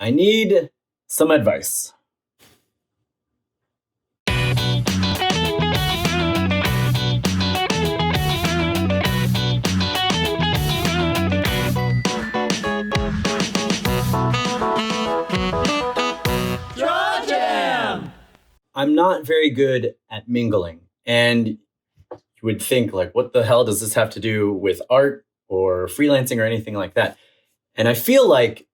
I need some advice. Draw Jam! I'm not very good at mingling, and you would think, like, what the hell does this have to do with art or freelancing or anything like that? And I feel like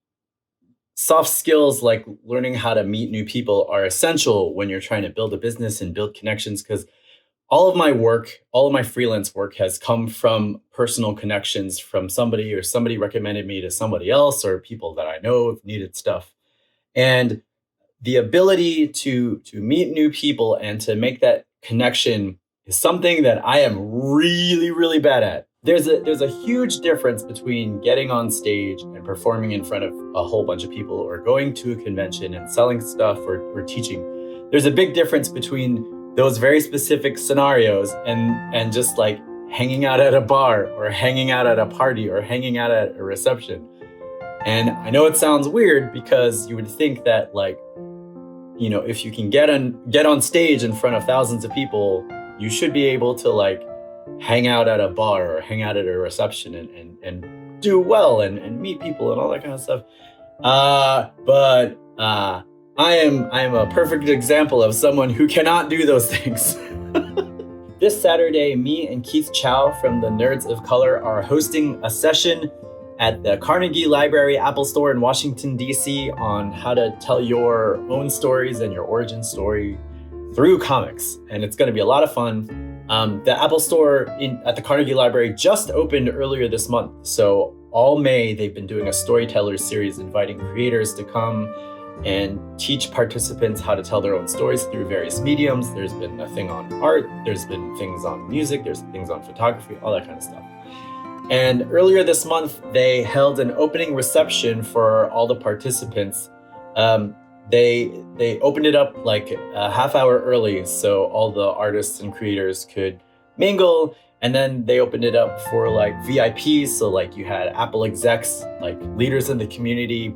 soft skills like learning how to meet new people are essential when you're trying to build a business and build connections, because all of my work, all of my freelance work has come from personal connections from somebody, or somebody recommended me to somebody else, or people that I know have needed stuff. And the ability to meet new people and to make that connection is something that I am really, really bad at. There's a huge difference between getting on stage and performing in front of a whole bunch of people, or going to a convention and selling stuff, or teaching. There's a big difference between those very specific scenarios and just like hanging out at a bar, or hanging out at a party, or hanging out at a reception. And I know it sounds weird, because you would think that, like, you know, if you can get on stage in front of thousands of people, you should be able to like hang out at a bar or hang out at a reception and do well and meet people and all that kind of stuff. But I am a perfect example of someone who cannot do those things. This Saturday, me and Keith Chow from the Nerds of Color are hosting a session at the Carnegie Library Apple Store in Washington, D.C. on how to tell your own stories and your origin story through comics. And it's going to be a lot of fun. The Apple Store at the Carnegie Library just opened earlier this month. So all May, they've been doing a storyteller series, inviting creators to come and teach participants how to tell their own stories through various mediums. There's been a thing on art, there's been things on music, there's things on photography, all that kind of stuff. And earlier this month, they held an opening reception for all the participants. They opened it up like a half hour early, so all the artists and creators could mingle. And then they opened it up for like VIPs. So like you had Apple execs, like leaders in the community.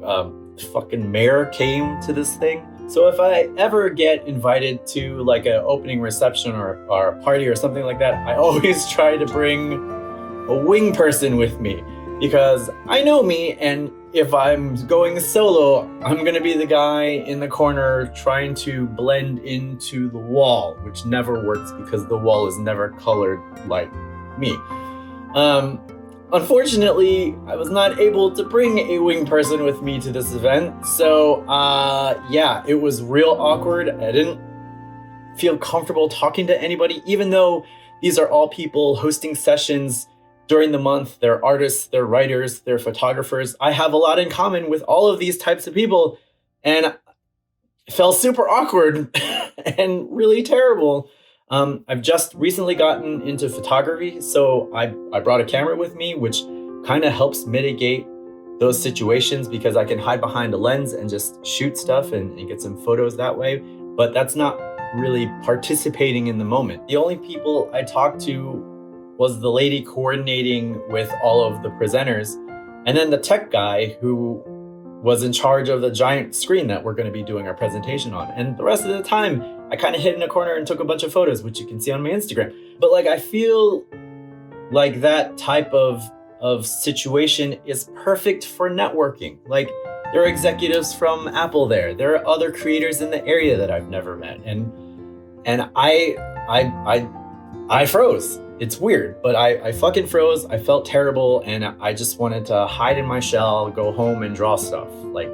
Fucking mayor came to this thing. So if I ever get invited to like an opening reception or a party or something like that, I always try to bring a wing person with me, because I know me, and if I'm going solo, I'm gonna be the guy in the corner trying to blend into the wall, which never works because the wall is never colored like me. Unfortunately, I was not able to bring a wing person with me to this event, so yeah, it was real awkward. I didn't feel comfortable talking to anybody, even though these are all people hosting sessions during the month. They're artists, they're writers, they're photographers. I have a lot in common with all of these types of people, and it felt super awkward and really terrible. I've just recently gotten into photography, so I brought a camera with me, which kind of helps mitigate those situations, because I can hide behind a lens and just shoot stuff and get some photos that way. But that's not really participating in the moment. The only people I talked to was the lady coordinating with all of the presenters, and then the tech guy who was in charge of the giant screen that we're going to be doing our presentation on. And the rest of the time, I kind of hid in a corner and took a bunch of photos, which you can see on my Instagram. But like, I feel like that type of situation is perfect for networking. Like, there are executives from Apple there. There are other creators in the area that I've never met. And I froze. It's weird, but I fucking froze. I felt terrible, and I just wanted to hide in my shell, go home and draw stuff. Like,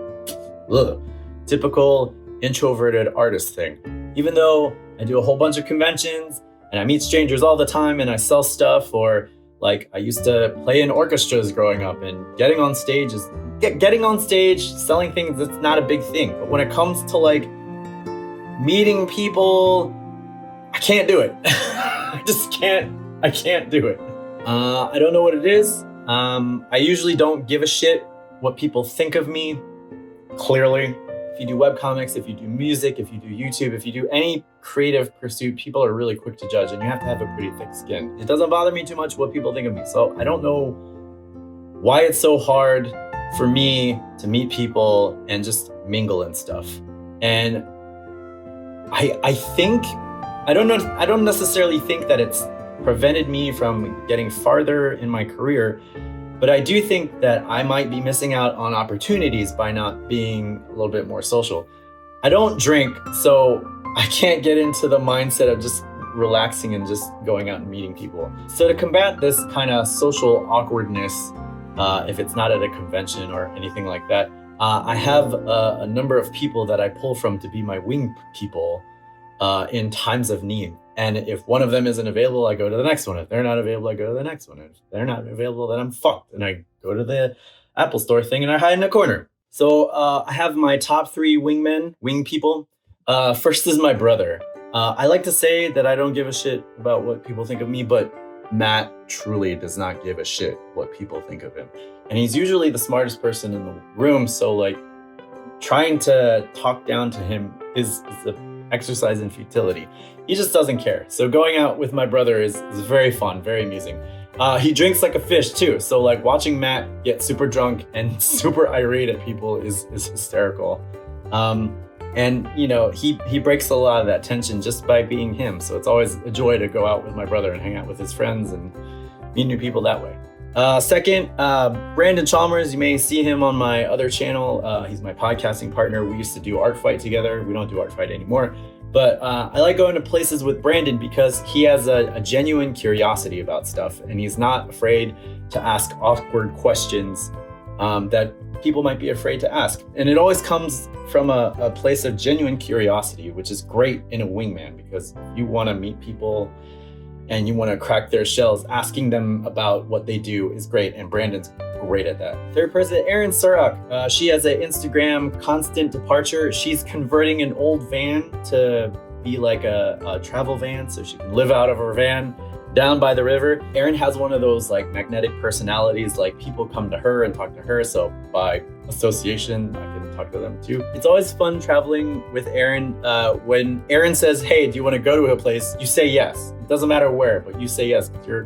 ugh, typical introverted artist thing. Even though I do a whole bunch of conventions and I meet strangers all the time and I sell stuff, or like I used to play in orchestras growing up, and getting on stage, selling things, that's not a big thing. But when it comes to like meeting people, I can't do it. I can't do it. I don't know what it is. I usually don't give a shit what people think of me, clearly. If you do webcomics, if you do music, if you do YouTube, if you do any creative pursuit, people are really quick to judge, and you have to have a pretty thick skin. It doesn't bother me too much what people think of me. So I don't know why it's so hard for me to meet people and just mingle and stuff. And I think, I don't necessarily think that it's prevented me from getting farther in my career, but I do think that I might be missing out on opportunities by not being a little bit more social. I don't drink, so I can't get into the mindset of just relaxing and just going out and meeting people. So to combat this kind of social awkwardness, if it's not at a convention or anything like that, I have a number of people that I pull from to be my wing people in times of need. And if one of them isn't available, I go to the next one. If they're not available, I go to the next one. If they're not available, then I'm fucked. And I go to the Apple Store thing and I hide in a corner. So I have my top 3 wing people. First is my brother. I like to say that I don't give a shit about what people think of me, but Matt truly does not give a shit what people think of him. And he's usually the smartest person in the room. So like trying to talk down to him is an exercise in futility. He just doesn't care. So going out with my brother is very fun, very amusing. He drinks like a fish too. So like watching Matt get super drunk and super irate at people is hysterical. And you know, he breaks a lot of that tension just by being him. So it's always a joy to go out with my brother and hang out with his friends and meet new people that way. Second, Brandon Chalmers, you may see him on my other channel. He's my podcasting partner. We used to do Art Fight together. We don't do Art Fight anymore. But I like going to places with Brandon because he has a genuine curiosity about stuff, and he's not afraid to ask awkward questions that people might be afraid to ask. And it always comes from a place of genuine curiosity, which is great in a wingman, because you want to meet people and you want to crack their shells. Asking them about what they do is great, and Brandon's great at that. Third person, Erin Surak. She has an Instagram, Constant Departure. She's converting an old van to be like a travel van, so she can live out of her van down by the river. Erin has one of those like magnetic personalities, like people come to her and talk to her, so by association, I can talk to them too. It's always fun traveling with Erin. When Erin says, hey, do you want to go to a place? You say yes. It doesn't matter where, but you say yes, because you're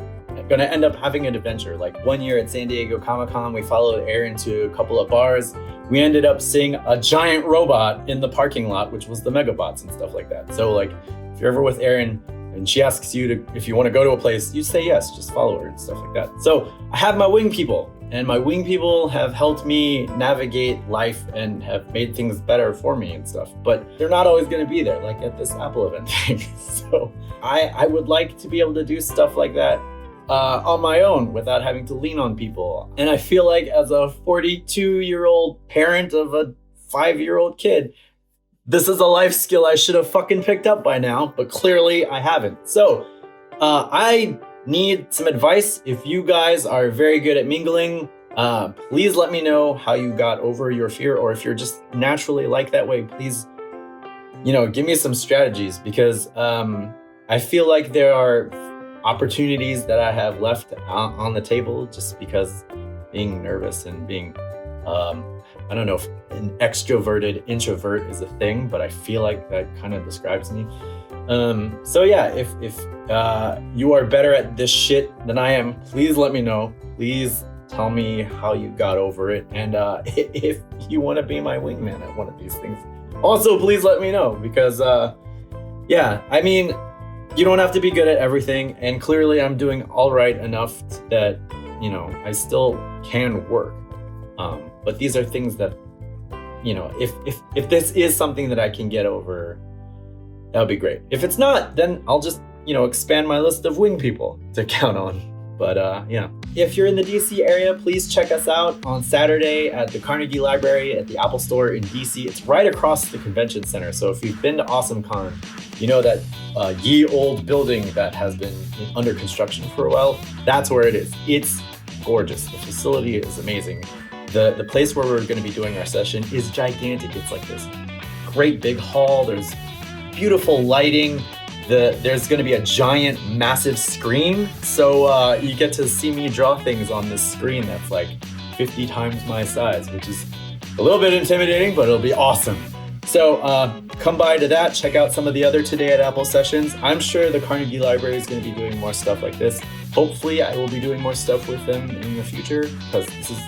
going to end up having an adventure. Like one year at San Diego Comic-Con, we followed Erin to a couple of bars. We ended up seeing a giant robot in the parking lot, which was the Megabots and stuff like that. So like, if you're ever with Erin and she asks you if you want to go to a place, you say yes, just follow her and stuff like that. So I have my wing people, and my wing people have helped me navigate life and have made things better for me and stuff, but they're not always going to be there, like at this Apple event thing. So I would like to be able to do stuff like that on my own without having to lean on people. And I feel like as a 42-year-old parent of a 5-year-old kid, this is a life skill I should have fucking picked up by now, but clearly I haven't. So I need some advice. If you guys are very good at mingling, please let me know how you got over your fear, or if you're just naturally like that way, please, give me some strategies, because I feel like there are opportunities that I have left on the table just because being nervous and being, I don't know if an extroverted introvert is a thing, but I feel like that kind of describes me. So yeah, if you are better at this shit than I am, please let me know. Please tell me how you got over it. And if you want to be my wingman at one of these things, also please let me know, because you don't have to be good at everything. And clearly I'm doing all right enough that, I still can work. But these are things that, if this is something that I can get over, that would be great. If it's not, then I'll just, expand my list of wing people to count on. But if you're in the DC area, please check us out on Saturday at the Carnegie Library at the Apple Store in DC. It's right across the convention center. So if you've been to AwesomeCon, you know that ye old building that has been under construction for a while, that's where it is. It's gorgeous. The facility is amazing. The place where we're going to be doing our session is gigantic. It's like this great big hall. There's beautiful lighting. There's going to be a giant, massive screen. So you get to see me draw things on this screen that's like 50 times my size, which is a little bit intimidating, but it'll be awesome. So come by to that. Check out some of the other Today at Apple sessions. I'm sure the Carnegie Library is going to be doing more stuff like this. Hopefully I will be doing more stuff with them in the future, because this is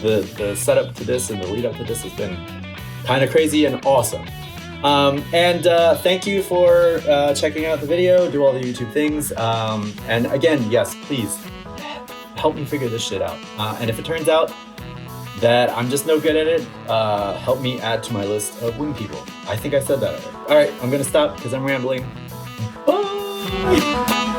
the setup to this and the lead up to this has been kind of crazy and awesome. Thank you for checking out the video, do all the YouTube things. And again, yes, please help me figure this shit out. And if it turns out that I'm just no good at it, help me add to my list of wing people. I think I said that already. All right, I'm gonna stop because I'm rambling. Bye!